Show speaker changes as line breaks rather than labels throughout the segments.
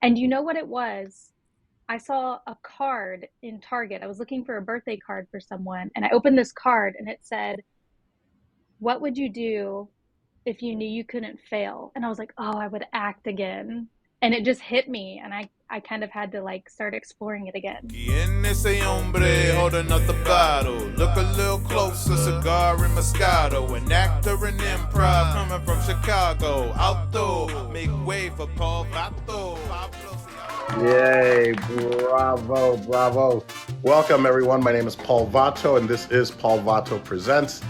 And you know what it was? I saw a card in Target. I was looking for a birthday card for someone, and I opened this card and it said, "What would you do if you knew you couldn't fail?" And I was like, "Oh, I would act again." And it just hit me, and I kind of had to like start exploring it again.
¿Quién es ese hombre holding up the bottle? Look a little closer, cigar and Moscato. An actor in improv coming from Chicago. Auto, make way for Paul Vato.
Yay, bravo, bravo. Welcome, everyone. My name is Paul Vato, and this is Paul Vato Presents.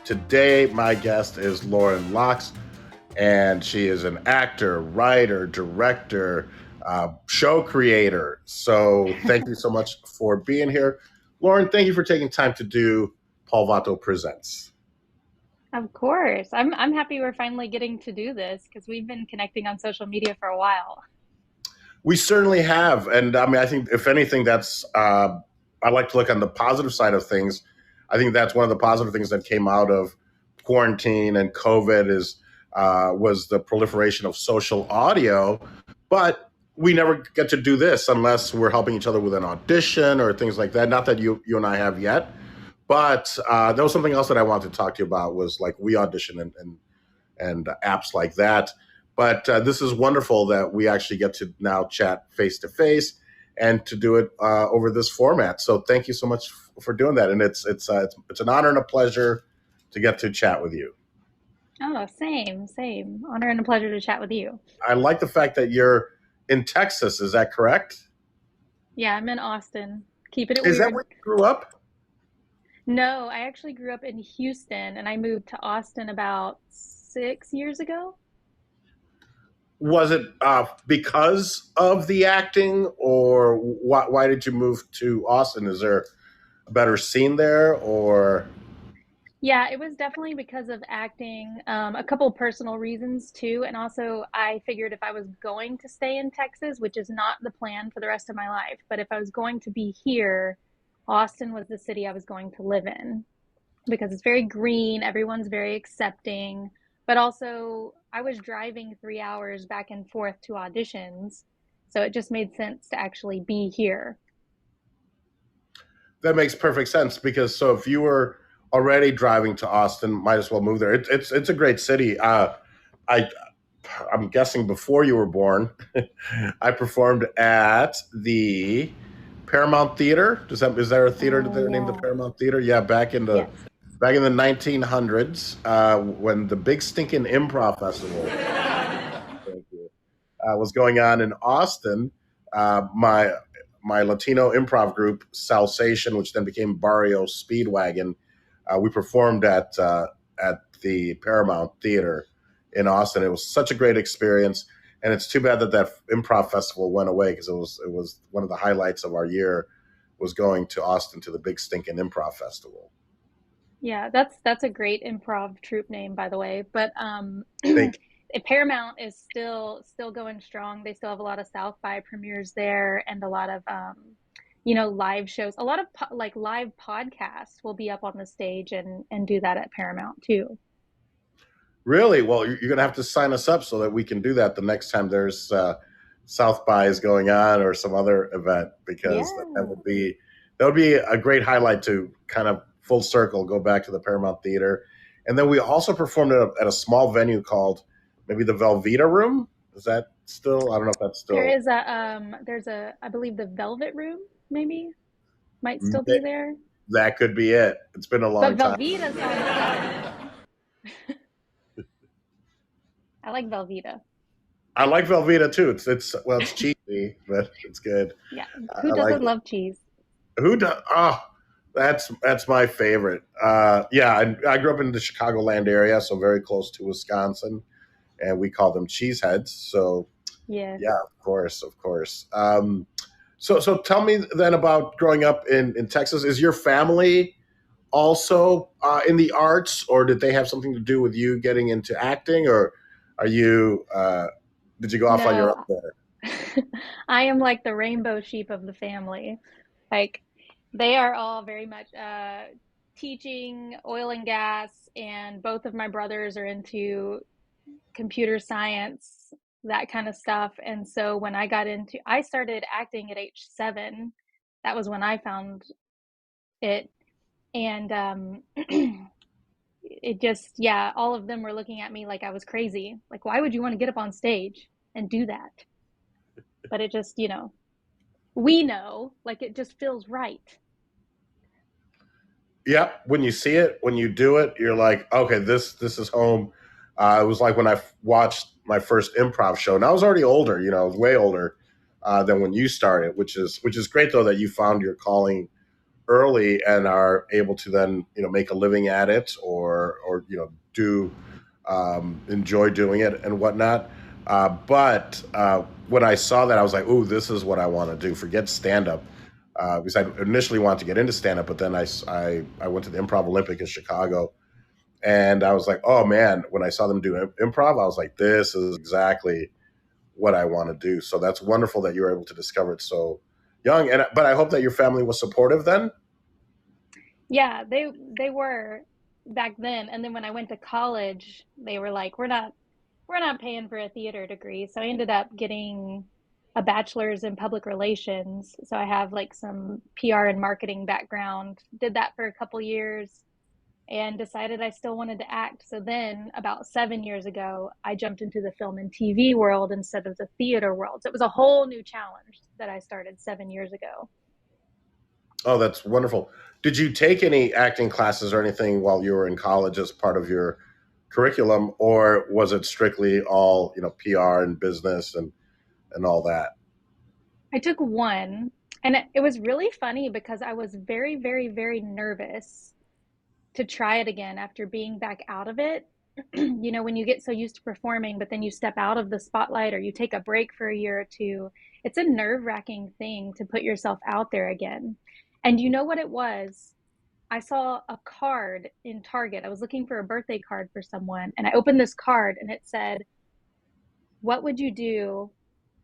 Today, my guest is Lauren Lox, and she is an actor, writer, director, show creator. So thank you so much for being here. Lauren, thank you for taking time to do Paul Vato Presents.
Of course. I'm happy we're finally getting to do this because we've been connecting on social media for a while.
We certainly have. And I mean, I think if anything, I like to look on the positive side of things. I think that's one of the positive things that came out of quarantine and COVID was the proliferation of social audio. But we never get to do this unless we're helping each other with an audition or things like that. Not that you and I have yet, but there was something else that I wanted to talk to you about was like we audition and apps like that. But this is wonderful that we actually get to now chat face to face and to do it over this format. So thank you so much for doing that, and it's an honor and a pleasure to get to chat with you.
Oh, same, same. Honor and a pleasure to chat with you.
I like the fact that you're in Texas. Is that correct?
Yeah, I'm in Austin. Keeping it
Is that
weird.
where you grew up?
No, I actually grew up in Houston and I moved to Austin about 6 years ago.
Was it because of the acting, or why did you move to Austin? Is there a better scene there, or
Yeah, it was definitely because of acting, a couple personal reasons too. And also, I figured if I was going to stay in Texas, which is not the plan for the rest of my life, but if I was going to be here, Austin was the city I was going to live in because it's very green, everyone's very accepting. But also, I was driving 3 hours back and forth to auditions. So it just made sense to actually be here.
that makes perfect sense because so if you were already driving to Austin, might as well move there. It's a great city. I I'm guessing before you were born, I performed at the Paramount Theater. Is there a theater
Oh,
there named the
yeah.
Paramount Theater? Yeah,
Yes.
back in the 1900s, when the Big Stinkin' Improv Festival thank you, was going on in Austin. My Latino improv group, Salsation, which then became Barrio Speedwagon, we performed at the Paramount Theater in Austin. It was such a great experience, and it's too bad that that improv festival went away because it was one of the highlights of our year was going to Austin to the Big Stinkin' Improv Festival.
Yeah, that's a great improv troupe name, by the way. But
Thank
Paramount is still going strong. They still have a lot of South by premieres there, and a lot of live shows. A lot of like live podcasts will be up on the stage and do that at Paramount too.
Really? Well, you're going to have to sign us up so that we can do that the next time there's South by is going on or some other event because
Yeah.
that would be a great highlight to kind of full circle go back to the Paramount Theater, and then we also performed at a small venue called maybe the Velveeta Room. Is that still? I don't know if that's
There
still.
is there's a I believe the Velvet Room maybe might still be there.
That could be it. It's been a
But
long time.
Velveeta sounds fun. I like Velveeta.
I like Velveeta too. It's cheesy, but it's good.
Yeah. Who
I like
doesn't love cheese?
Who does? Oh, that's my favorite. Yeah, I grew up in the Chicagoland area, so very close to Wisconsin, and we call them cheeseheads. So
Yes.
yeah, of course, of course. So tell me then about growing up in Texas. Is your family also in the arts, or did they have something to do with you getting into acting, or are you? Did you go off on your own
No,
there?
I am like the rainbow sheep of the family. Like they are all very much teaching oil and gas, and both of my brothers are into computer science. that kind of stuff. And so when I started acting at age 7. That was when I found it. And it just, yeah, all of them were looking at me like I was crazy. Like, why would you want to get up on stage and do that? But it just, we know, like, it just feels right.
Yep. When you see it, when you do it, you're like, okay, this is home. It was like when I watched my first improv show, and I was already older. I was way older than when you started, which is great though that you found your calling early and are able to then make a living at it, or do enjoy doing it and whatnot. But when I saw that, I was like, "Ooh, this is what I want to do." Forget stand up, because I initially wanted to get into stand up, but then I went to the Improv Olympic in Chicago, and I was like, "Oh man!" When I saw them do improv, I was like, "This is exactly what I want to do." So that's wonderful that you were able to discover it so young. But I hope that your family was supportive then.
Yeah, they were back then. And then when I went to college, they were like, we're not paying for a theater degree. So I ended up getting a bachelor's in public relations. So I have like some PR and marketing background. Did that for a couple years and decided I still wanted to act. So then about 7 years ago, I jumped into the film and TV world instead of the theater world. So it was a whole new challenge that I started 7 years ago.
Oh, that's wonderful. Did you take any acting classes or anything while you were in college as part of your curriculum, or was it strictly all PR and business and all that?
I took one, and it was really funny because I was very, very, very nervous to try it again after being back out of it. When you get so used to performing, but then you step out of the spotlight or you take a break for a year or two, it's a nerve-wracking thing to put yourself out there again. And you know what it was? I saw a card in Target. I was looking for a birthday card for someone, and I opened this card and it said, "What would you do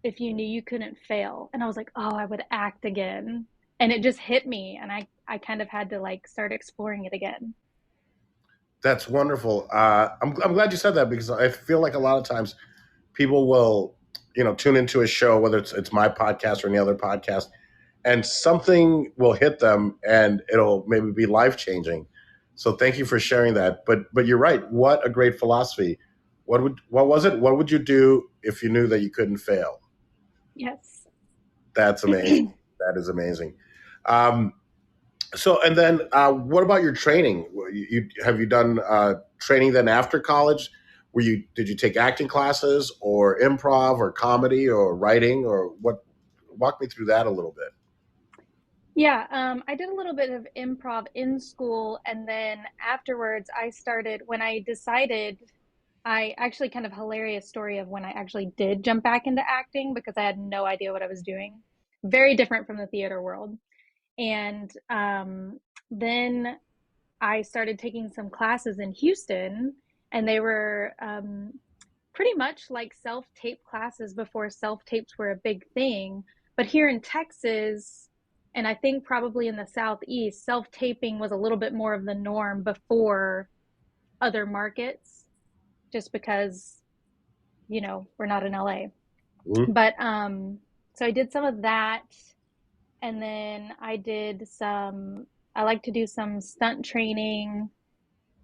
if you knew you couldn't fail?" And I was like, "Oh, I would act again." And it just hit me, and I kind of had to like start exploring it again.
That's wonderful. I'm glad you said that, because I feel like a lot of times people will tune into a show, whether it's my podcast or any other podcast, and something will hit them and it'll maybe be life changing. So thank you for sharing that. But you're right. What a great philosophy. What was it? What would you do if you knew that you couldn't fail?
Yes.
That's amazing. That is amazing. Um, so and then what about your training? Have you done training then after college? Did you take acting classes or improv or comedy or writing or what? Walk me through that a little bit.
Yeah, I did a little bit of improv in school, and then afterwards, when I decided, I actually kind of hilarious story of when I actually did jump back into acting because I had no idea what I was doing. Very different from the theater world. And then I started taking some classes in Houston, and they were pretty much like self tape classes before self tapes were a big thing. But here in Texas, and I think probably in the Southeast, self taping was a little bit more of the norm before other markets, just because, we're not in LA.
Mhm.
But so I did some of that, and then I like to do some stunt training,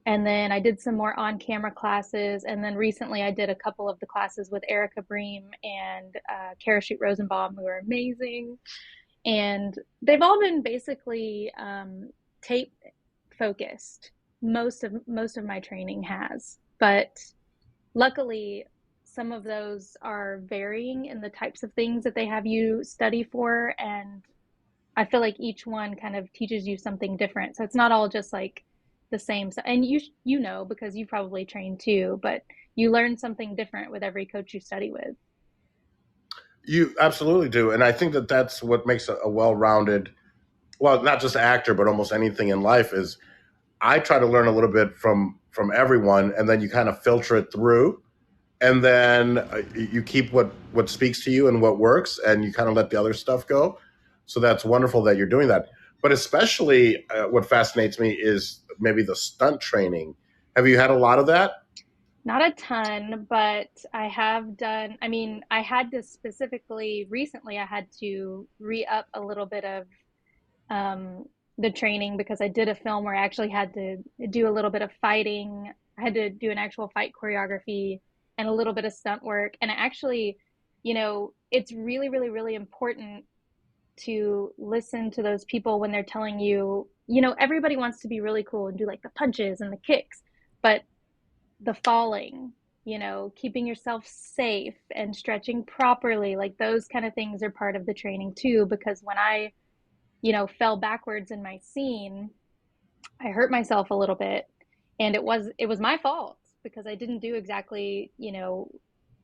and then I did some more on camera classes. And then recently I did a couple of the classes with Erica Bream and Karashute Rosenbaum, who are amazing. And they've all been basically tape focused. Most of my training has, but luckily some of those are varying in the types of things that they have you study for, and I feel like each one kind of teaches you something different. So it's not all just like the same. So, and you know because you probably train too, but you learn something different with every coach you study with.
You absolutely do, and I think that that's what makes a well-rounded, well, not just actor, but almost anything in life is I try to learn a little bit from everyone, and then you kind of filter it through, and then you keep what speaks to you and what works, and you kind of let the other stuff go. So that's wonderful that you're doing that. But especially, what fascinates me is maybe the stunt training. Have you had a lot of that?
Not a ton, but I have done, I mean, I had to specifically recently, I had to re-up a little bit of um, the training because I did a film where I actually had to do a little bit of fighting. I had to do an actual fight choreography and a little bit of stunt work. And actually, it's really, really, really important to listen to those people when they're telling you, everybody wants to be really cool and do like the punches and the kicks, but the falling, keeping yourself safe and stretching properly, like those kind of things are part of the training too. Because when I, fell backwards in my scene, I hurt myself a little bit, and it was my fault because I didn't do exactly,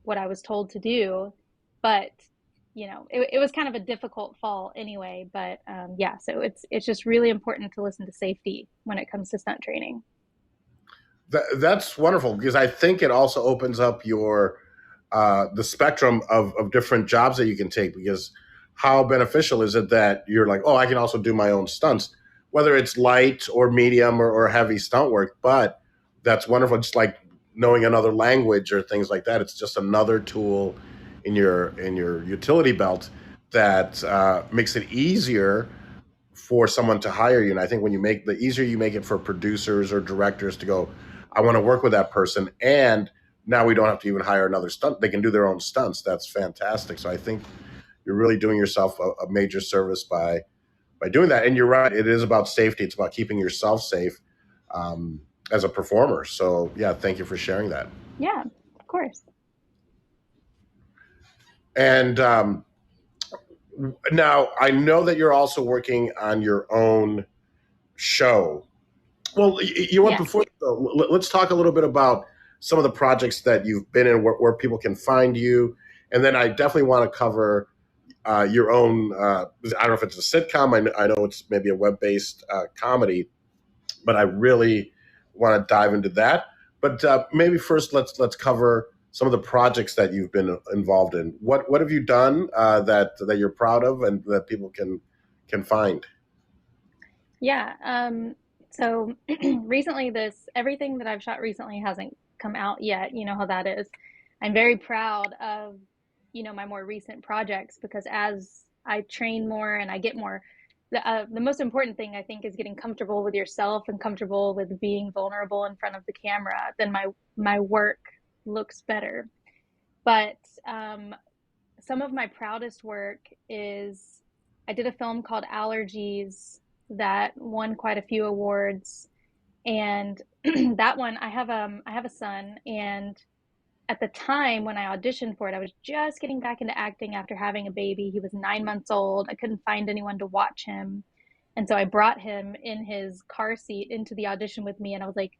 what I was told to do. But it was kind of a difficult fall anyway. But yeah, so it's just really important to listen to safety when it comes to stunt training.
That's wonderful because I think it also opens up your the spectrum of different jobs that you can take. Because how beneficial is it that you're like, oh, I can also do my own stunts, whether it's light or medium or heavy stunt work. But that's wonderful. Just like knowing another language or things like that. It's just another tool in your utility belt that makes it easier for someone to hire you. And I think when you make the easier you make it for producers or directors to go, I want to work with that person, and now we don't have to even hire another stunt. They can do their own stunts. That's fantastic. So I think you're really doing yourself a major service by doing that. And you're right, it is about safety. It's about keeping yourself safe as a performer. So yeah, thank you for sharing that.
Yeah, of course.
And now I know that you're also working on your own show. Well, you went
Yes.
before. Let's talk a little bit about some of the projects that you've been in, where people can find you, and then I definitely want to cover your own. I don't know if it's a sitcom. I know it's maybe a web-based comedy, but I really want to dive into that. But maybe first, let's cover some of the projects that you've been involved in. What have you done that you're proud of and that people can find?
Yeah. So recently, everything that I've shot recently hasn't come out yet. You know how that is. I'm very proud of, my more recent projects because as I train more and I get more, the most important thing I think is getting comfortable with yourself and comfortable with being vulnerable in front of the camera. Then my work looks better. But some of my proudest work is I did a film called Allergies that won quite a few awards. And that one, I have a son, and at the time when I auditioned for it, I was just getting back into acting after having a baby. He was 9 months old. I couldn't find anyone to watch him. And so I brought him in his car seat into the audition with me, and I was like,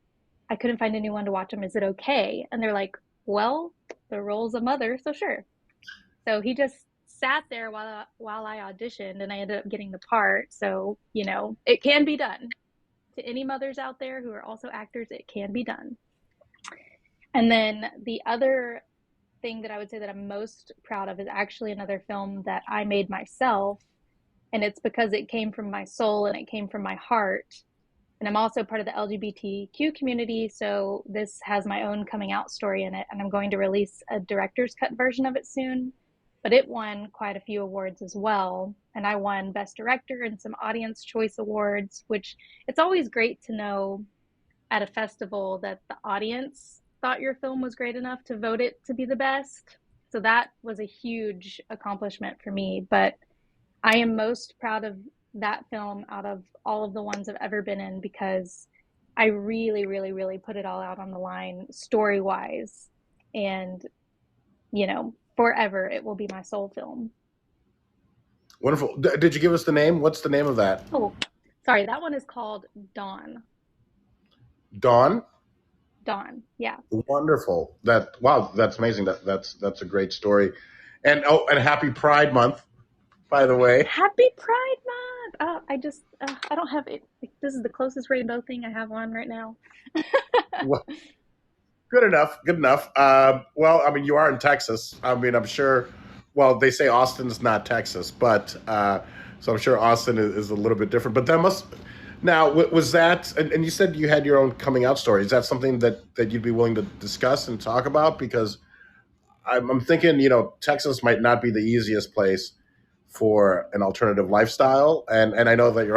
I couldn't find anyone to watch him. Is it okay? And they're like, well, the role's a mother, so sure. So he just sat there while I auditioned, and I ended up getting the part. So, it can be done. To any mothers out there who are also actors, it can be done. And then the other thing that I would say that I'm most proud of is actually another film that I made myself. And it's because it came from my soul and it came from my heart. And I'm also part of the LGBTQ community. So this has my own coming out story in it. And I'm going to release a director's cut version of it soon. But it won quite a few awards as well. And I won Best Director and some Audience Choice Awards, which it's always great to know at a festival that the audience thought your film was great enough to vote it to be the best. So that was a huge accomplishment for me. But I am most proud of that film out of all of the ones I've ever been in because I really, really, really put it all out on the line story wise. And, forever it will be my soul film.
Wonderful. Did you give us the name? What's the name of that?
Oh, sorry. That one is called Dawn.
Dawn.
Dawn. Yeah.
Wonderful. Wow, that's amazing. That's a great story. And and happy Pride Month, by the way.
Happy Pride Month. I don't have it. This is the closest rainbow thing I have on right now.
Well, good enough. Good enough. Well, I mean, you are in Texas. I mean, I'm sure. Well, they say Austin's not Texas, but so I'm sure Austin is a little bit different. But Now, was that, and you said you had your own coming out story. Is that something that you'd be willing to discuss and talk about? Because I'm thinking, Texas might not be the easiest place for an alternative lifestyle, and I know that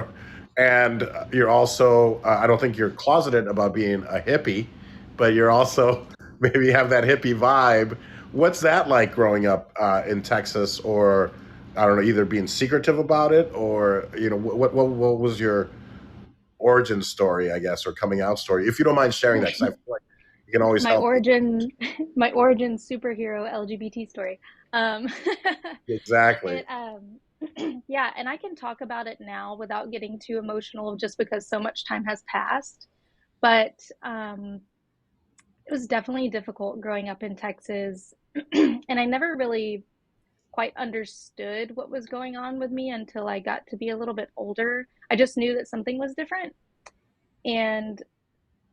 you're also, I don't think you're closeted about being a hippie, but you're also maybe have that hippie vibe. What's that like growing up in Texas, or I don't know, either being secretive about it, or what was your origin story, I guess, or coming out story, if you don't mind sharing that, because I feel like you can always
My
help people.
origin, my origin superhero LGBT story. Um,
Exactly.
it, yeah, and I can talk about it now without getting too emotional, just because so much time has passed. But it was definitely difficult growing up in Texas, and I never really quite understood what was going on with me until I got to be a little bit older. I just knew that something was different, and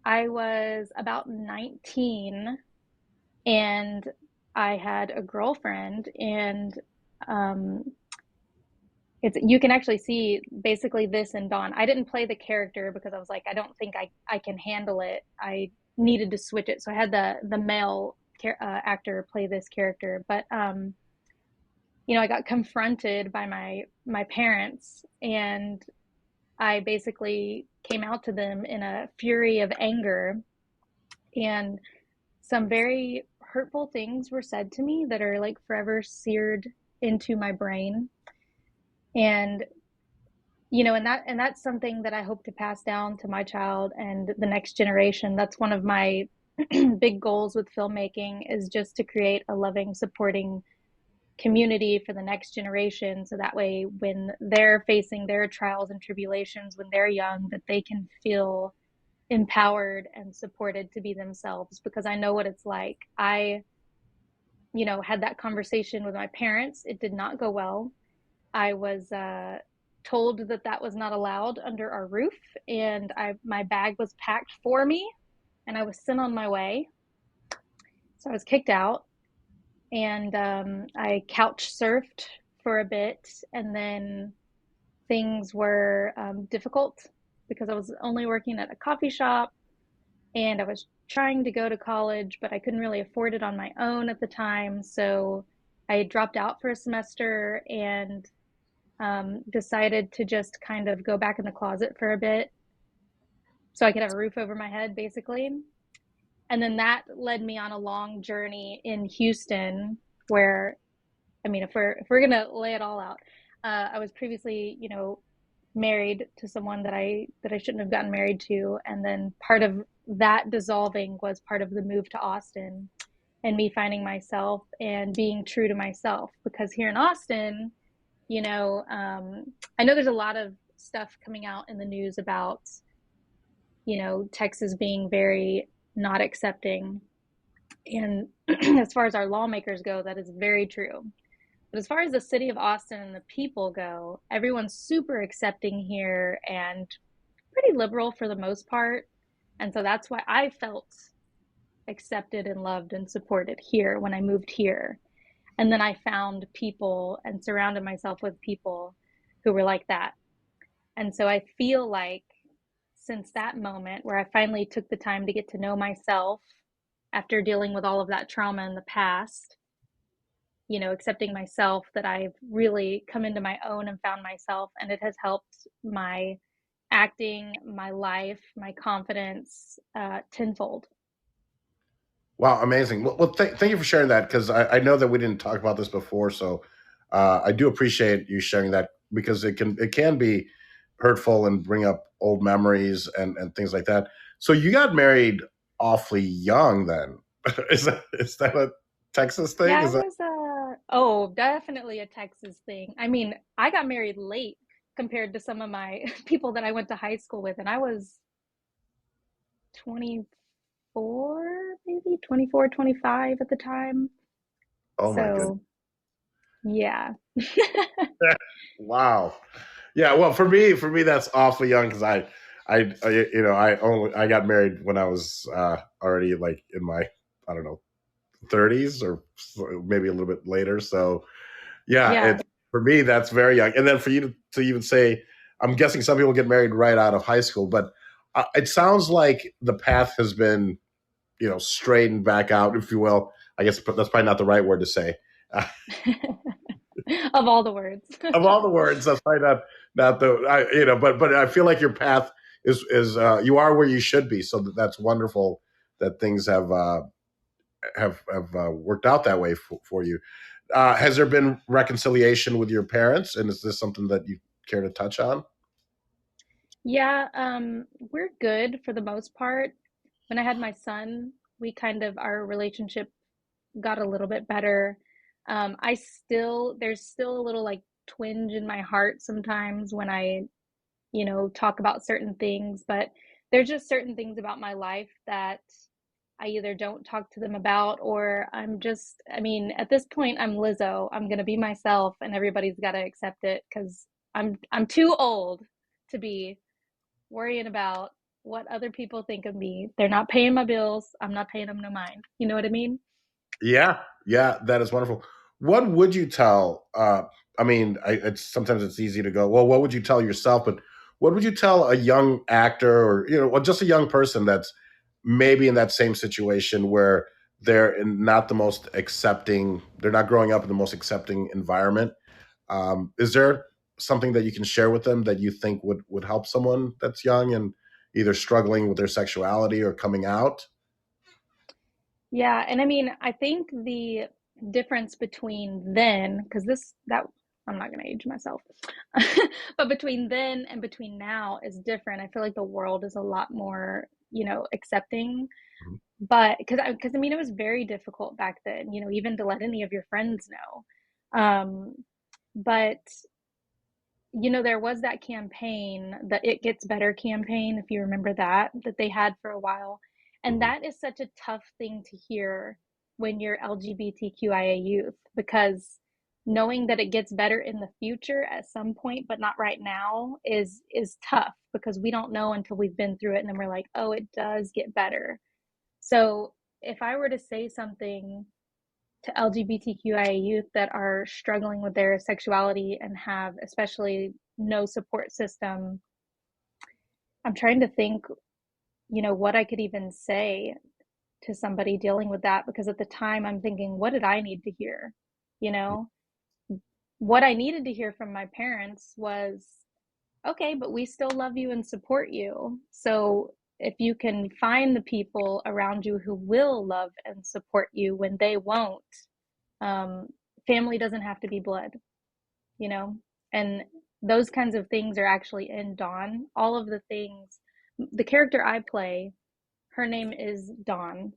I was about 19 and I had a girlfriend, and um it's you can actually see basically this in Dawn. I didn't play the character because I was like, I don't think I can handle it. I needed to switch it, so I had the male actor play this character. But I got confronted by my parents, and I basically came out to them in a fury of anger, and some very hurtful things were said to me that are like forever seared into my brain. And and that's something that I hope to pass down to my child and the next generation. That's one of my big goals with filmmaking, is just to create a loving, supporting community for the next generation, so that way when they're facing their trials and tribulations when they're young, that they can feel empowered and supported to be themselves, because I know what it's like. I had that conversation with my parents. It did not go well. I was told that that was not allowed under our roof, and my bag was packed for me, and I was sent on my way. So I was kicked out, and I couch surfed for a bit, and then things were difficult because I was only working at a coffee shop, and I was trying to go to college, but I couldn't really afford it on my own at the time. So I dropped out for a semester and decided to just kind of go back in the closet for a bit so I could have a roof over my head, basically. And then that led me on a long journey in Houston, where, I mean, if we're gonna lay it all out, I was previously, married to someone that I shouldn't have gotten married to, and then part of that dissolving was part of the move to Austin, and me finding myself and being true to myself. Because here in Austin, I know there's a lot of stuff coming out in the news about, Texas being very not accepting. And as far as our lawmakers go, that is very true. But as far as the city of Austin and the people go, everyone's super accepting here and pretty liberal for the most part. And so that's why I felt accepted and loved and supported here when I moved here. And then I found people and surrounded myself with people who were like that. And so I feel like since that moment where I finally took the time to get to know myself after dealing with all of that trauma in the past, accepting myself, that I've really come into my own and found myself. And it has helped my acting, my life, my confidence tenfold.
Wow, amazing. Well, thank you for sharing that, because I know that we didn't talk about this before, so I do appreciate you sharing that, because it can be hurtful and bring up old memories and things like that. So you got married awfully young, then? Is that a Texas thing?
Yeah,
Is
it
that
was definitely a Texas thing. I mean, I got married late compared to some of my people that I went to high school with, and I was 24, maybe 24, 25 at the time.
oh my goodness?
So, yeah.
Wow. Yeah, well, for me, that's awfully young, because I got married when I was already like in my, I don't know, 30s, or maybe a little bit later. So yeah,
Yeah.
for me, that's very young. And then for you to even say I'm guessing some people get married right out of high school, but it sounds like the path has been, straightened back out, if you will. I guess that's probably not the right word to say. Uh,
Of all the words.
of all the words, that's probably not but I feel like your path is you are where you should be. So that's wonderful that things have worked out that way for you. Has there been reconciliation with your parents, and is this something that you care to touch on?
Yeah, we're good for the most part. When I had my son, our relationship got a little bit better. There's still a little like twinge in my heart sometimes when I, talk about certain things, but there's just certain things about my life that I either don't talk to them about, or I mean, at this point, I'm Lizzo. I'm gonna be myself, and everybody's got to accept it because I'm too old to be worrying about what other people think of me. They're not paying my bills. I'm not paying them no mind. You know what I mean?
Yeah, yeah, that is wonderful. What would you tell? I mean, sometimes it's easy to go, well, what would you tell yourself? But what would you tell a young actor, or well, just a young person that's maybe in that same situation where not the most accepting, they're not growing up in the most accepting environment? Is there something that you can share with them that you think would help someone that's young and either struggling with their sexuality or coming out?
Yeah, and I mean, I think the difference between then, because I'm not gonna age myself, but between then and between now is different. I feel like the world is a lot more, accepting. But because I mean, it was very difficult back then, even to let any of your friends know. But there was that campaign, the It Gets Better campaign, if you remember that they had for a while. And
Mhm.
that is such a tough thing to hear when you're LGBTQIA youth, because knowing that it gets better in the future at some point, but not right now, is tough because we don't know until we've been through it and then we're like, oh, it does get better. So if I were to say something to LGBTQIA youth that are struggling with their sexuality and have especially no support system, I'm trying to think, what I could even say to somebody dealing with that, because at the time I'm thinking, what did I need to hear? You know, what I needed to hear from my parents was, okay, but we still love you and support you. So if you can find the people around you who will love and support you when they won't, um, family doesn't have to be blood, you know? And those kinds of things are actually in Dawn. All of the things, the character I play, her name is Dawn,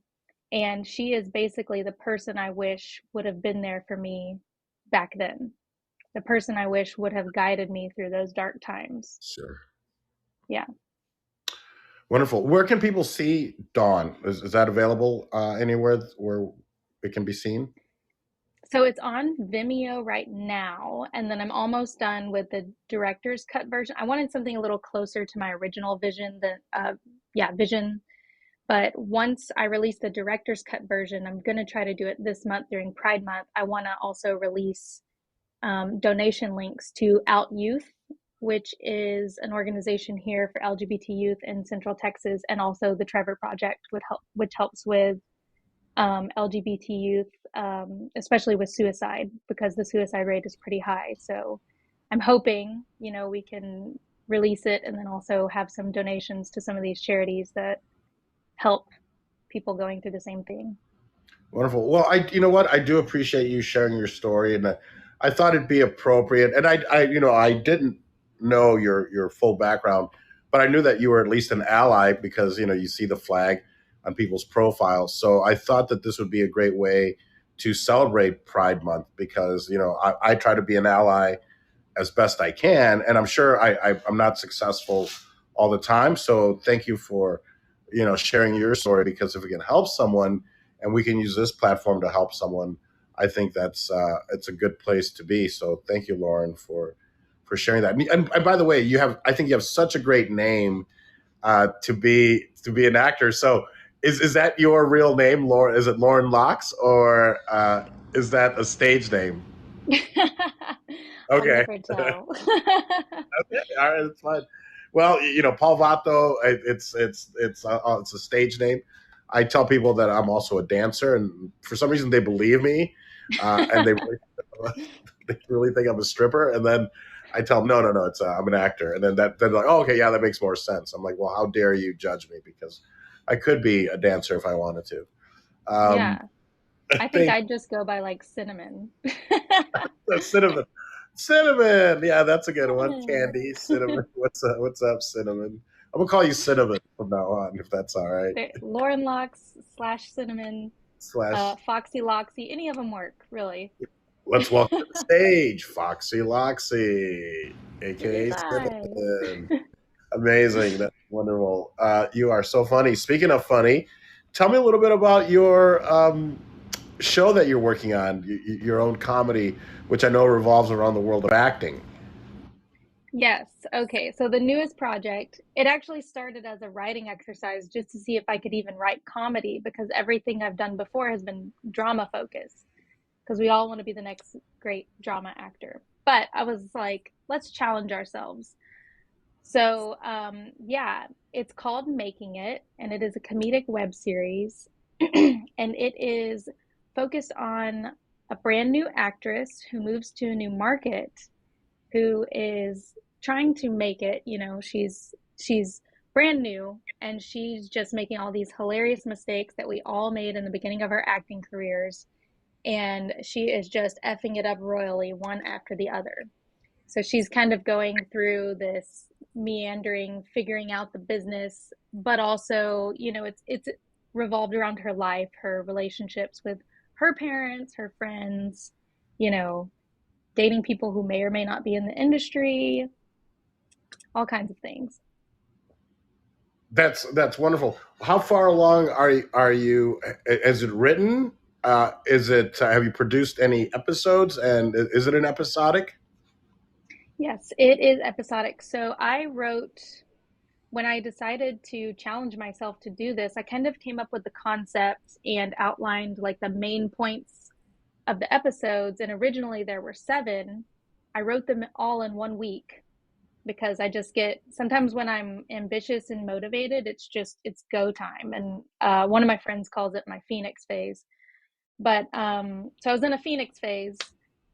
and she is basically the person I wish would have been there for me back then. The person I wish would have guided me through those dark times.
Sure.
Yeah.
Wonderful. Where can people see Dawn? Is that available anywhere where it can be seen?
So it's on Vimeo right now, and then I'm almost done with the director's cut version. I wanted something a little closer to my original vision vision. But once I release the director's cut version, I'm going to try to do it this month during Pride Month. I want to also release donation links to Out Youth, which is an organization here for LGBT youth in Central Texas, and also the Trevor Project, which helps with LGBT youth, especially with suicide, because the suicide rate is pretty high. So I'm hoping, we can release it and then also have some donations to some of these charities that help people going through the same thing.
Wonderful. Well, you know what? I do appreciate you sharing your story, and I thought it'd be appropriate. And I didn't know your full background, but I knew that you were at least an ally because you see the flag on people's profiles. So I thought that this would be a great way to celebrate Pride Month because I try to be an ally as best I can, and I'm sure I'm not successful all the time. So thank you for sharing your story because if we can help someone and we can use this platform to help someone, I think that's it's a good place to be. So thank you, Lauren, for sharing that. And by the way, I think you have such a great name to be an actor. So is that your real name, Lauren? Is it Lauren Lox or is that a stage name?
I'll
Okay.
never tell.
Okay. All right. It's fine. Well, Paul Vato. It's a stage name. I tell people that I'm also a dancer, and for some reason they believe me, and they really think I'm a stripper. And then I tell them, no, no, no, I'm an actor. And then they're like, oh, okay, yeah, that makes more sense. I'm like, well, how dare you judge me, because I could be a dancer if I wanted to. Um,
Yeah. I think
Thank
I'd just go by like cinnamon.
cinnamon. Cinnamon. Yeah, that's a good one.
Cinnamon.
Candy, cinnamon. What's up? What's up, cinnamon? I'm gonna call you cinnamon from now on, if that's all right.
Lauren Lox slash cinnamon,
Slash.
Foxy Loxy, any of them work, really.
Let's welcome to the stage, Foxy Loxy, aka
Goodbye.
Cinnamon. Amazing. That's wonderful. You are so funny. Speaking of funny, tell me a little bit about your show that you're working on, your own comedy, which I know revolves around the world of acting.
Yes. Okay. So the newest project, it actually started as a writing exercise just to see if I could even write comedy because everything I've done before has been drama focused because we all want to be the next great drama actor. But I was like, let's challenge ourselves. So, yeah, it's called Making It, and it is a comedic web series, and it is focused on a brand new actress who moves to a new market, who is trying to make it. She's brand new, and she's just making all these hilarious mistakes that we all made in the beginning of our acting careers, and she is just effing it up royally, one after the other. So she's kind of going through this meandering, figuring out the business, but also, it's revolved around her life, her relationships with her parents, her friends, you know, dating people who may or may not be in the industry, all kinds of things.
That's wonderful. How far along are you? Is it written? Is it? Have you produced any episodes? And is it an episodic?
Yes, it is episodic. So I wrote, when I decided to challenge myself to do this, I kind of came up with the concept and outlined like the main points of the episodes. And originally there were seven. I wrote them all in 1 week because I just get, sometimes when I'm ambitious and motivated, it's go time. And one of my friends calls it my Phoenix phase. But so I was in a Phoenix phase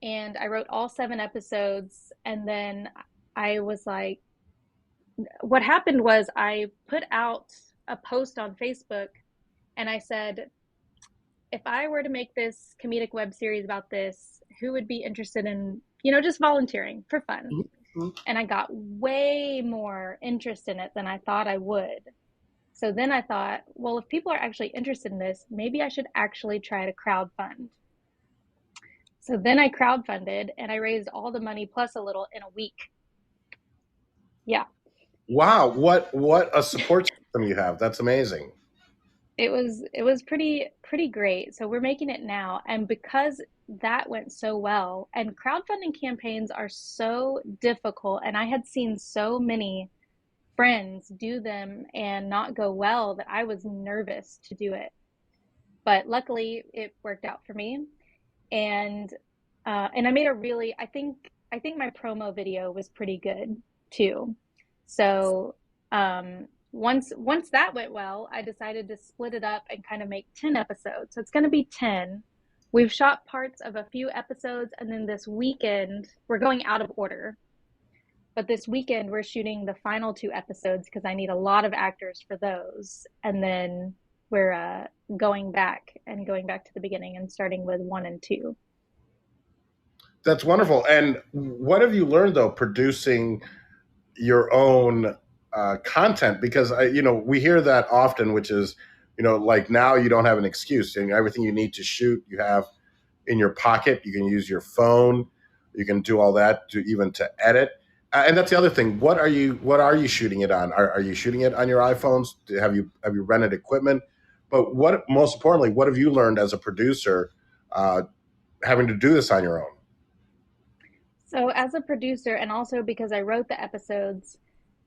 and I wrote all seven episodes. And then I was like, what happened was I put out a post on Facebook and I said, if I were to make this comedic web series about this, who would be interested in, just volunteering for fun?
Mhm.
And I got way more interest in it than I thought I would. So then I thought, well, if people are actually interested in this, maybe I should actually try to crowdfund. So then I crowdfunded and I raised all the money plus a little in a week. Yeah.
Wow, what a support system you have. That's amazing.
It was pretty great. So we're making it now, and because that went so well, and crowdfunding campaigns are so difficult, and I had seen so many friends do them and not go well that I was nervous to do it. But luckily, it worked out for me, and I made a really, I think my promo video was pretty good too. So once that went well, I decided to split it up and kind of make 10 episodes. So it's going to be 10. We've shot parts of a few episodes, and then this weekend we're going out of order. But this weekend we're shooting the final two episodes because I need a lot of actors for those, and then we're going back to the beginning and starting with one and two.
That's wonderful. And what have you learned though producing your own content? Because we hear that often, which is, like now you don't have an excuse, and everything you need to shoot you have in your pocket. You can use your phone. You can do all that to even to edit. And that's the other thing. What are you shooting it on? Are you shooting it on your iPhones? Have you rented equipment? But what most importantly, what have you learned as a producer uh, having to do this on your own?
So, as a producer, and also because I wrote the episodes,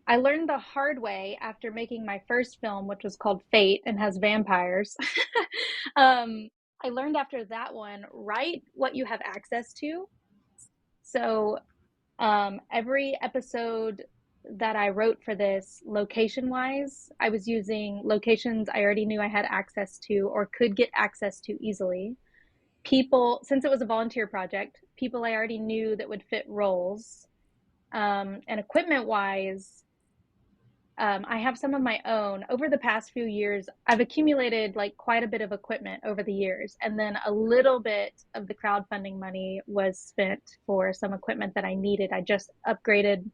I learned the hard way after making my first film, which was called Fate and has vampires. I learned after that one, write what you have access to. So, Every episode that I wrote for this, location wise, I was using locations I already knew I had access to or could get access to easily. People, since it was a volunteer project, people I already knew that would fit roles. And equipment wise, I have some of my own. Over the past few years, I've accumulated like quite a bit of equipment over the years. And then a little bit of the crowdfunding money was spent for some equipment that I needed. I just upgraded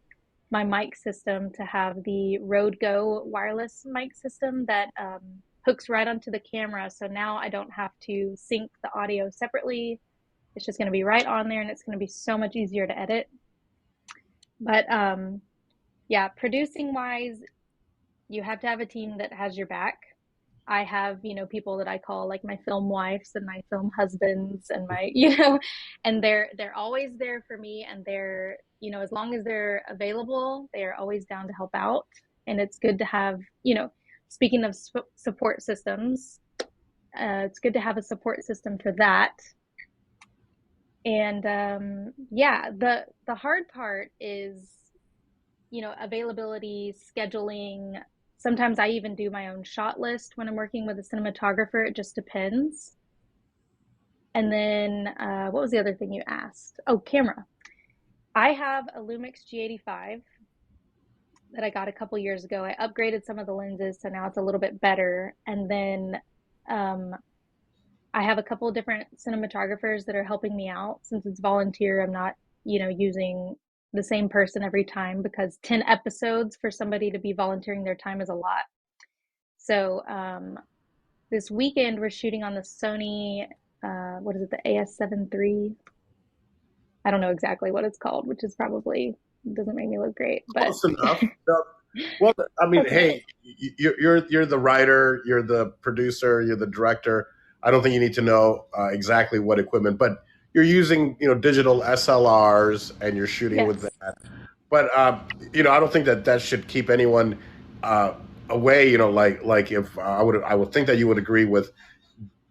my mic system to have the Rode Go wireless mic system that hooks right onto the camera. So now I don't have to sync the audio separately. It's just going to be right on there, and it's going to be so much easier to edit. But yeah, producing wise, you have to have a team that has your back. I have, people that I call like my film wives and my film husbands and my, and they're always there for me, and they're, as long as they're available, they are always down to help out. And it's good to have, speaking of support systems, it's good to have a support system for that. And yeah, the hard part is, availability, scheduling. Sometimes I even do my own shot list when I'm working with a cinematographer. It just depends. And then what was the other thing you asked? Oh, camera. I have a Lumix G85 that I got a couple years ago. I upgraded some of the lenses, so now it's a little bit better. And then I have a couple of different cinematographers that are helping me out. Since it's volunteer, I'm not, using the same person every time, because 10 episodes for somebody to be volunteering their time is a lot. So this weekend we're shooting on the Sony, what is it, the AS7 III? I don't know exactly what it's called, which is probably doesn't make me look great, but
Close enough. No. Well, I mean,
okay.
hey, you're the writer, you're the producer, you're the director. I don't think you need to know exactly what equipment, but you're using digital SLRs and you're shooting with
Yes.
that. But I don't think that should keep anyone away. Like if I would think that you would agree with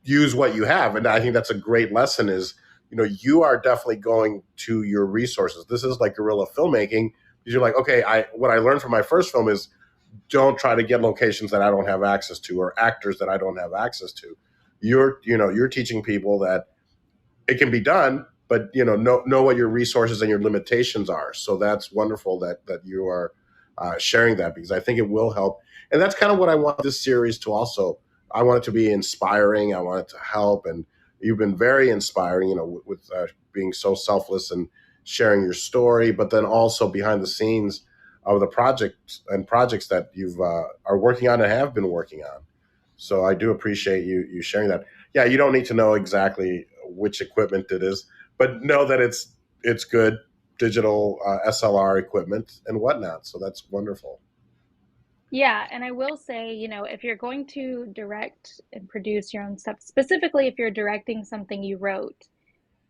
use what you have, and I think that's a great lesson. Is you are definitely going to your resources. This is like guerrilla filmmaking, because you're like, okay, what I learned from my first film is don't try to get locations that I don't have access to or actors that I don't have access to. You're teaching people that it can be done, but know what your resources and your limitations are. So that's wonderful that you are sharing that, because I think it will help. And that's kind of what I want this series to also. I want it to be inspiring. I want it to help, and you've been very inspiring. With being so selfless and sharing your story, but then also behind the scenes of the projects that you've are working on and have been working on. So I do appreciate you sharing that. Yeah, you don't need to know exactly which equipment it is, but know that it's good digital SLR equipment and whatnot. So that's wonderful.
Yeah, and I will say, if you're going to direct and produce your own stuff, specifically if you're directing something you wrote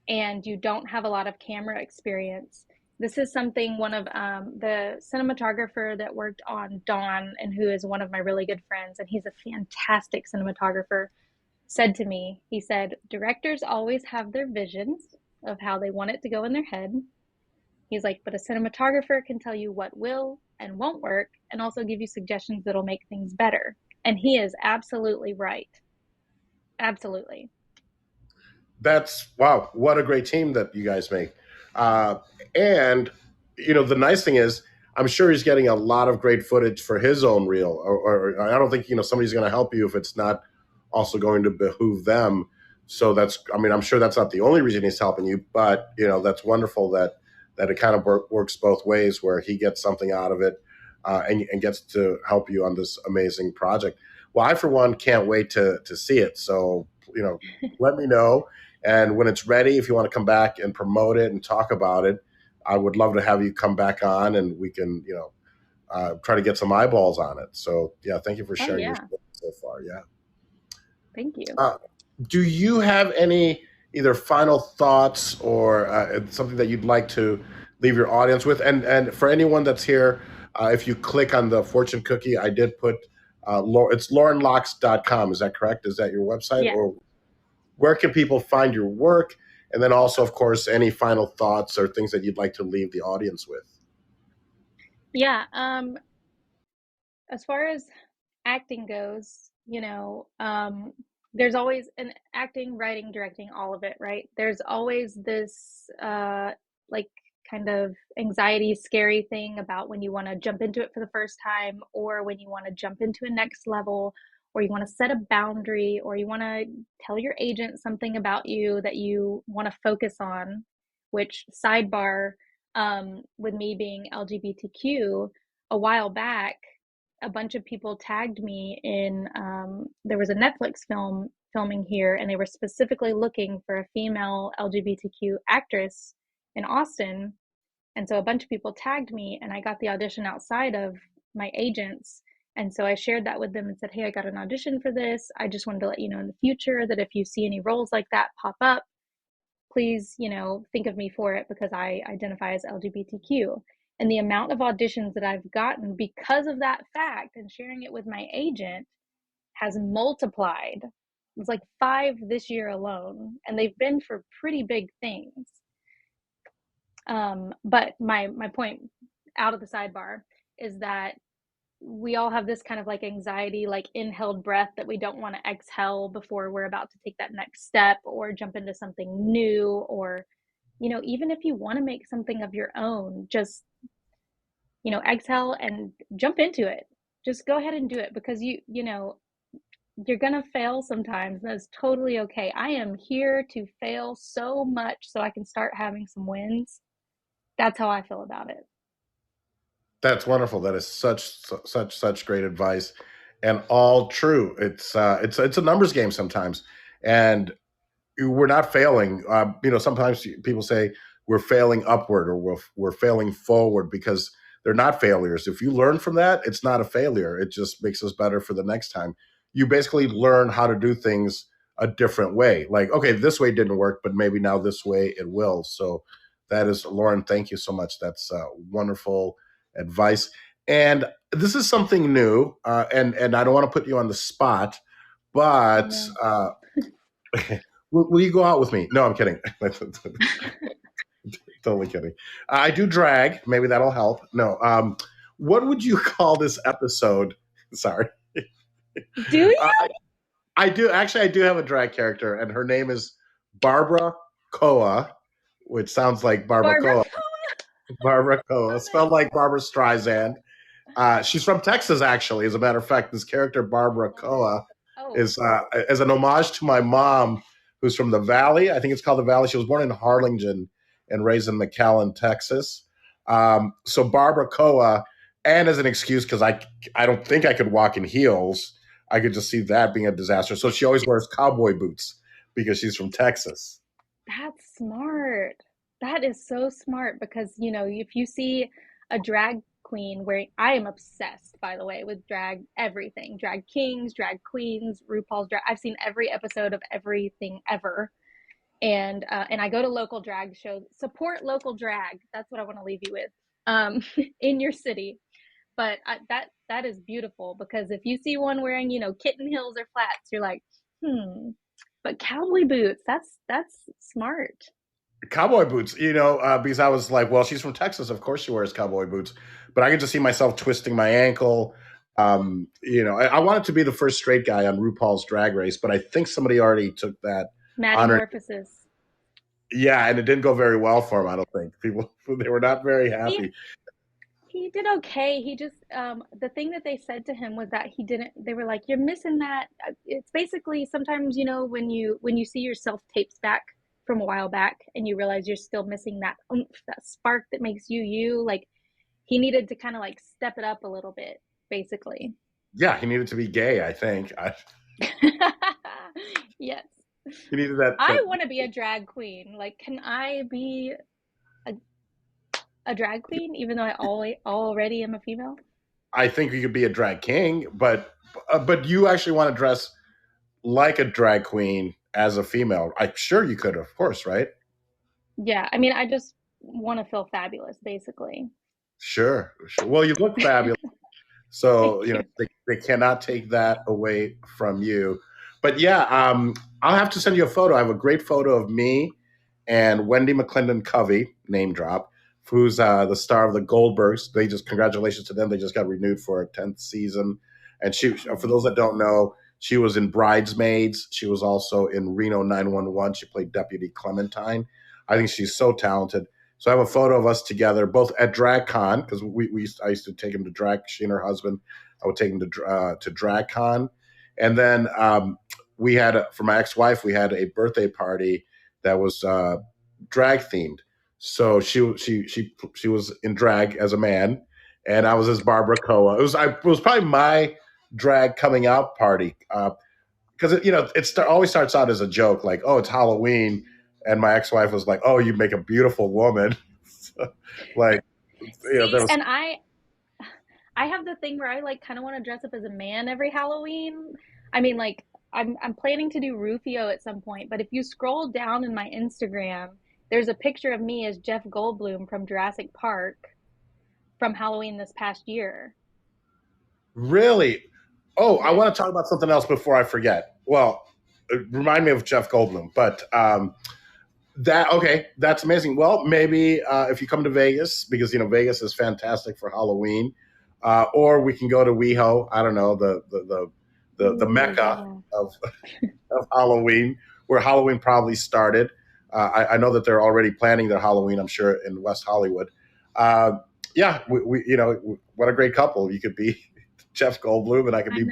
and you don't have a lot of camera experience, this is something one of the cinematographer that worked on Dawn, and who is one of my really good friends, and he's a fantastic cinematographer, said to me, he said, directors always have their visions of how they want it to go in their head. He's like, but a cinematographer can tell you what will and won't work, and also give you suggestions that'll make things better. And he is absolutely right. Absolutely.
That's wow, what a great team that you guys make. And the nice thing is, I'm sure he's getting a lot of great footage for his own reel. Or I don't think somebody's going to help you if it's not also going to behoove them. So I'm sure that's not the only reason he's helping you, but that's wonderful that it kind of works both ways, where he gets something out of it and gets to help you on this amazing project. Well, I for one can't wait to see it. So let me know. And when it's ready, if you want to come back and promote it and talk about it, I would love to have you come back on, and we can, try to get some eyeballs on it. So yeah, thank you for
Oh,
sharing your
yeah.
story so far. Yeah.
Thank you.
Uh, do you have any either final thoughts or something that you'd like to leave your audience with? And for anyone that's here, if you click on the fortune cookie, I did put it's laurenlox.com. Is that correct? Is that your website?
Yes.
Or where can people find your work? And then also, of course, any final thoughts or things that you'd like to leave the audience with.
Yeah, as far as acting goes, there's always an acting, writing, directing, all of it, right? There's always this like kind of anxiety, scary thing about when you want to jump into it for the first time, or when you want to jump into a next level, or you want to set a boundary, or you want to tell your agent something about you that you want to focus on, which sidebar, with me being LGBTQ, a while back a bunch of people tagged me in there was a Netflix film filming here, and they were specifically looking for a female LGBTQ actress in Austin. And so a bunch of people tagged me, and I got the audition outside of my agents. And so I shared that with them and said, hey, I got an audition for this. I just wanted to let you know in the future that if you see any roles like that pop up, please, think of me for it because I identify as LGBTQ. And the amount of auditions that I've gotten because of that fact and sharing it with my agent has multiplied. It's like 5 this year alone, and they've been for pretty big things. But my point out of the sidebar is that we all have this kind of like anxiety, like inhaled breath that we don't want to exhale before we're about to take that next step or jump into something new, or even if you want to make something of your own, just exhale and jump into it. Just go ahead and do it, because you're gonna fail sometimes. That's totally okay. I am here to fail so much so I can start having some wins. That's how I feel about it.
That's wonderful. That is such great advice, and all true. It's a numbers game sometimes, and we're not failing. Sometimes people say we're failing upward or we're failing forward because they're not failures. If you learn from that, it's not a failure. It just makes us better for the next time. You basically learn how to do things a different way. Like, okay, this way didn't work, but maybe now this way it will. So that is, Lauren, thank you so much. That's wonderful advice. And this is something new, and I don't want to put you on the spot,
Oh
but
no.
will you go out with me? No, I'm kidding. Totally kidding. I do drag. Maybe that'll help. No. What would you call this episode? Sorry.
Do you?
I do. Actually, I do have a drag character, and her name is Barbara Koa, which sounds like
Barbara?
barbacoa. Barbara Koa, spelled like Barbara Streisand. She's from Texas, actually. As a matter of fact, this character, Barbara
Love it.
Koa,
Oh,
is as an homage to my mom, who's from the Valley. I think it's called the Valley. She was born in Harlingen and raised in McAllen, Texas. So Barbara Koa, and as an excuse, because I don't think I could walk in heels. I could just see that being a disaster. So she always wears cowboy boots because she's from Texas.
that's smart. That is so smart, because if you see a drag queen wearing, I am obsessed, by the way, with drag everything, drag kings, drag queens, RuPaul's drag. I've seen every episode of everything ever, and I go to local drag shows. Support local drag. That's what I want to leave you with, in your city. But that is beautiful, because if you see one wearing kitten heels or flats, you're like, hmm. But cowboy boots, that's smart.
Cowboy boots, because I was like, well, she's from Texas. Of course she wears cowboy boots. But I could just see myself twisting my ankle. I wanted to be the first straight guy on RuPaul's Drag Race, but I think somebody already took that
Maddie
honor.
Morphosis.
Yeah, and it didn't go very well for him, I don't think. People, they were not very
He
happy.
he did okay. He just the thing that they said to him was that he didn't. They were like, "You're missing that." It's basically sometimes when you see yourself tapes back from a while back and you realize you're still missing that oomph, that spark that makes you you. Like he needed to kind of like step it up a little bit, basically.
Yeah, he needed to be gay, I think.
Yes.
He needed that.
I want to be a drag queen. Like, can I be a, a drag queen even though I already am a female?
I think you could be a drag king, but you actually want to dress like a drag queen as a female. I'm sure you could, of course, right?
Yeah, I mean, I just want to feel fabulous, basically.
Sure, sure. Well, you look fabulous. So,
Thank you.
they cannot take that away from you. But yeah, I'll have to send you a photo. I have a great photo of me and Wendy McClendon Covey, name drop, who's the star of the Goldbergs. They just congratulations to them. They just got renewed for a 10th season. And she, for those that don't know, she was in Bridesmaids. She was also in Reno 911. She played Deputy Clementine. I think she's so talented. So I have a photo of us together, both at DragCon, because I used to take him to drag. She and her husband, I would take him to DragCon, and then we had for my ex-wife, we had a birthday party that was drag themed. So she was in drag as a man, and I was as Barbara Koa. It was probably my drag coming out party because it always starts out as a joke, like, oh, it's Halloween, and my ex-wife was like, oh, you make a beautiful woman. Like, there was.
And I have the thing where I like kind of want to dress up as a man every Halloween. I mean, like I'm planning to do Rufio at some point, but if you scroll down in my Instagram, there's a picture of me as Jeff Goldblum from Jurassic Park from Halloween this past year.
Really? Oh, I want to talk about something else before I forget. Well, remind me of Jeff Goldblum, but that's amazing. Well, maybe if you come to Vegas, because Vegas is fantastic for Halloween, or we can go to WeHo. I don't know, the mecca of Halloween, where Halloween probably started. I know that they're already planning their Halloween, I'm sure, in West Hollywood. Yeah, we what a great couple. You could be Jeff Goldblum, and I could be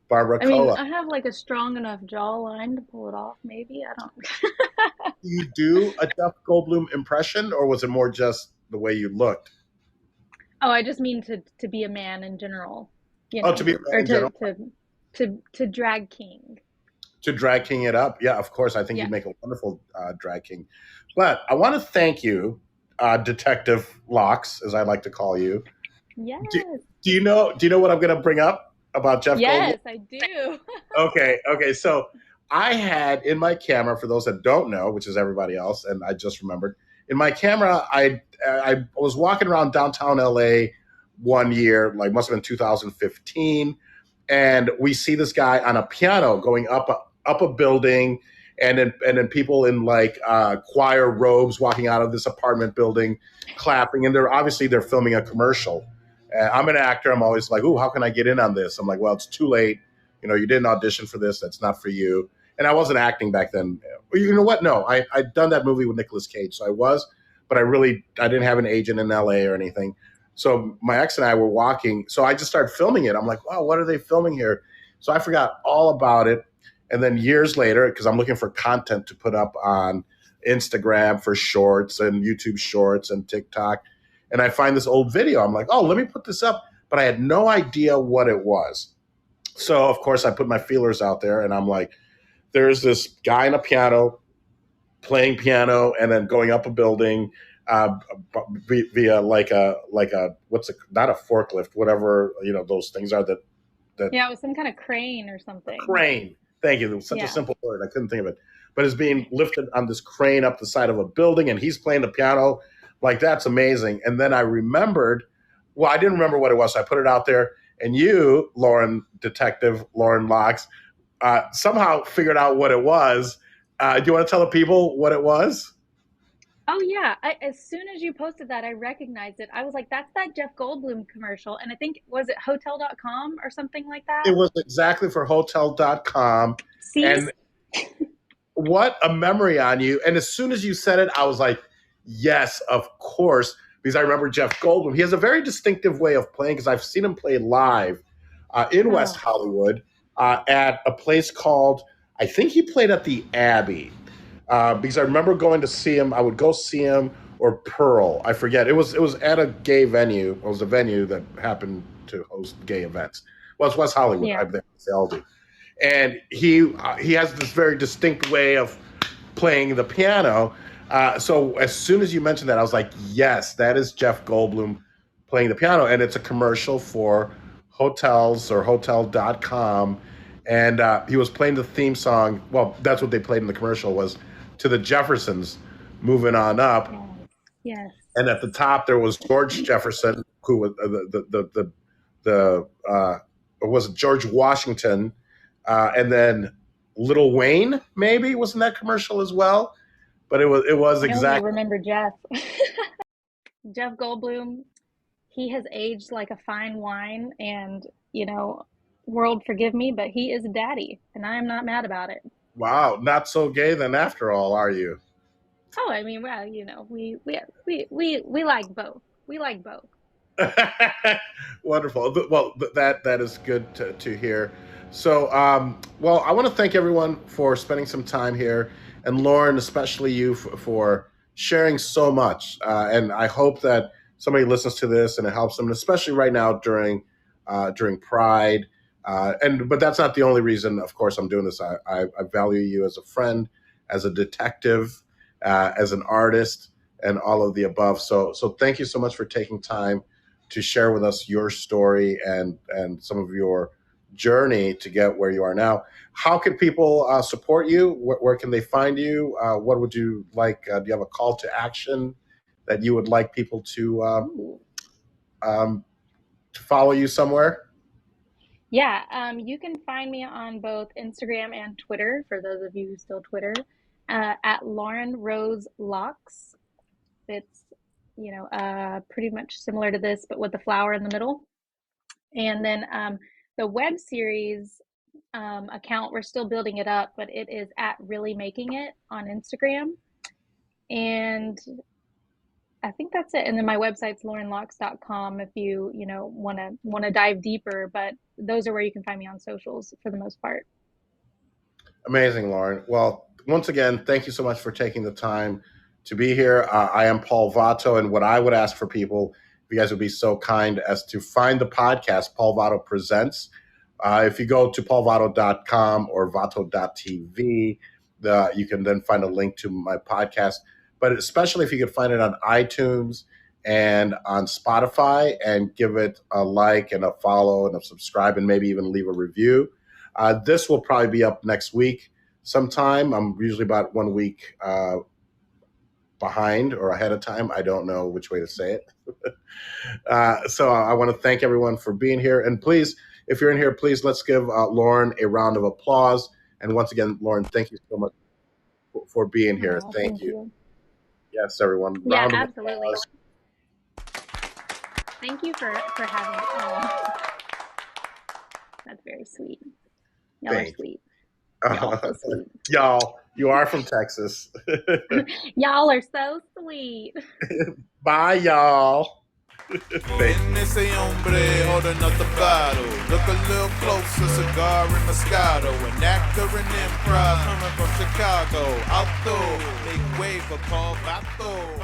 Barbara
I mean,
Koa.
I have like a strong enough jawline to pull it off. Maybe I don't.
You do a Jeff Goldblum impression, or was it more just the way you looked?
Oh, I just mean to be a man in general.
To be a man in general.
To drag king.
To drag king it up, yeah, of course. I think you make a wonderful drag king. But I want to thank you, Detective Lox, as I like to call you.
Yes.
Do you know what I'm going to bring up about Jeff Goldblum?
Yes, I do.
Okay. So I had in my camera, for those that don't know, which is everybody else, and I just remembered, in my camera, I was walking around downtown LA one year, like must have been 2015, and we see this guy on a piano going up a building, and then people in like choir robes walking out of this apartment building, clapping, and they're filming a commercial. I'm an actor. I'm always like, ooh, how can I get in on this? I'm like, well, it's too late. You didn't audition for this. That's not for you. And I wasn't acting back then. You know what? No, I'd done that movie with Nicolas Cage. So I was, but I didn't have an agent in LA or anything. So my ex and I were walking. So I just started filming it. I'm like, wow, what are they filming here? So I forgot all about it. And then years later, because I'm looking for content to put up on Instagram for shorts and YouTube shorts and TikTok, and I find this old video. I'm like, oh, let me put this up. But I had no idea what it was. So, of course, I put my feelers out there, and I'm like, there's this guy on a piano playing piano and then going up a building via like a not a forklift, whatever, those things are that.
Yeah, it was some kind of crane or something.
Crane. Thank you. It was such a simple word. I couldn't think of it. But it's being lifted on this crane up the side of a building, and he's playing the piano. Like, that's amazing. And then I remembered, well, I didn't remember what it was. So I put it out there. And you, Detective Lauren Lox, somehow figured out what it was. Do you want to tell the people what it was?
Oh, yeah. As soon as you posted that, I recognized it. I was like, that's that Jeff Goldblum commercial. And I think, was it Hotel.com or something like that?
It was exactly for Hotel.com.
See?
And what a memory on you. And as soon as you said it, I was like, yes, of course. Because I remember Jeff Goldblum. He has a very distinctive way of playing, because I've seen him play live in West Hollywood at a place called, I think he played at the Abbey. Because I remember going to see him. I would go see him, or Pearl. I forget. It was at a gay venue. It was a venue that happened to host gay events. Well, it's West Hollywood.
Yeah.
I think they all do. And he has this very distinct way of playing the piano. So as soon as you mentioned that, I was like, yes, that is Jeff Goldblum playing the piano. And it's a commercial for hotels or Hotel.com. And he was playing the theme song. Well, that's what they played in the commercial, was to the Jeffersons, Moving On Up.
Yes.
And at the top, there was George Jefferson, who was was it George Washington? And then Lil Wayne, maybe, was in that commercial as well. but it was
I only
exactly.
remember Jeff. Jeff Goldblum, he has aged like a fine wine, and world forgive me, but he is a daddy, and I am not mad about it.
Wow, not so gay then after all, are you?
Oh, I mean, well, we like both. We like both.
Wonderful. Well, that is good to hear. So, well, I want to thank everyone for spending some time here, and Lauren, especially you, for sharing so much. And I hope that somebody listens to this and it helps them, especially right now during Pride. But that's not the only reason. Of course, I'm doing this. I value you as a friend, as a detective, as an artist, and all of the above. So thank you so much for taking time to share with us your story and some of your journey to get where you are now. How can people support you? Where can they find you? What would you like? Do you have a call to action that you would like people to follow you somewhere?
Yeah, you can find me on both Instagram and Twitter, for those of you who still Twitter, at Lauren Rose Lox. It's, pretty much similar to this, but with the flower in the middle. And then the web series account, we're still building it up, but it is at Really Making It on Instagram. And I think that's it. And then my website's laurenlox.com if you want to dive deeper, but those are where you can find me on socials for the most part.
Amazing, Lauren. Well, once again, thank you so much for taking the time to be here. I am Paul Vato, and what I would ask for people, if you guys would be so kind as to find the podcast, Paul Vato Presents. If you go to paulvato.com or vato.tv, you can then find a link to my podcast. But especially if you could find it on iTunes and on Spotify, and give it a like and a follow and a subscribe, and maybe even leave a review. This will probably be up next week sometime. I'm usually about 1 week behind or ahead of time. I don't know which way to say it. So I want to thank everyone for being here. And please, if you're in here, please let's give Lauren a round of applause. And once again, Lauren, thank you so much for being here.
Oh,
Thank
thank
you.
you.
Yes, everyone.
Yeah,
Round of
absolutely.
applause.
Thank you for having me. Oh, that's very sweet. Y'all are
Thank
sweet. Y'all so sweet.
Y'all, you are from Texas.
Y'all are so sweet.
Bye, y'all.
En ese hombre holding up the bottle. Look a little closer, cigar and Moscato. An actor in improv coming from Chicago. Auto, make way for Paul Vato.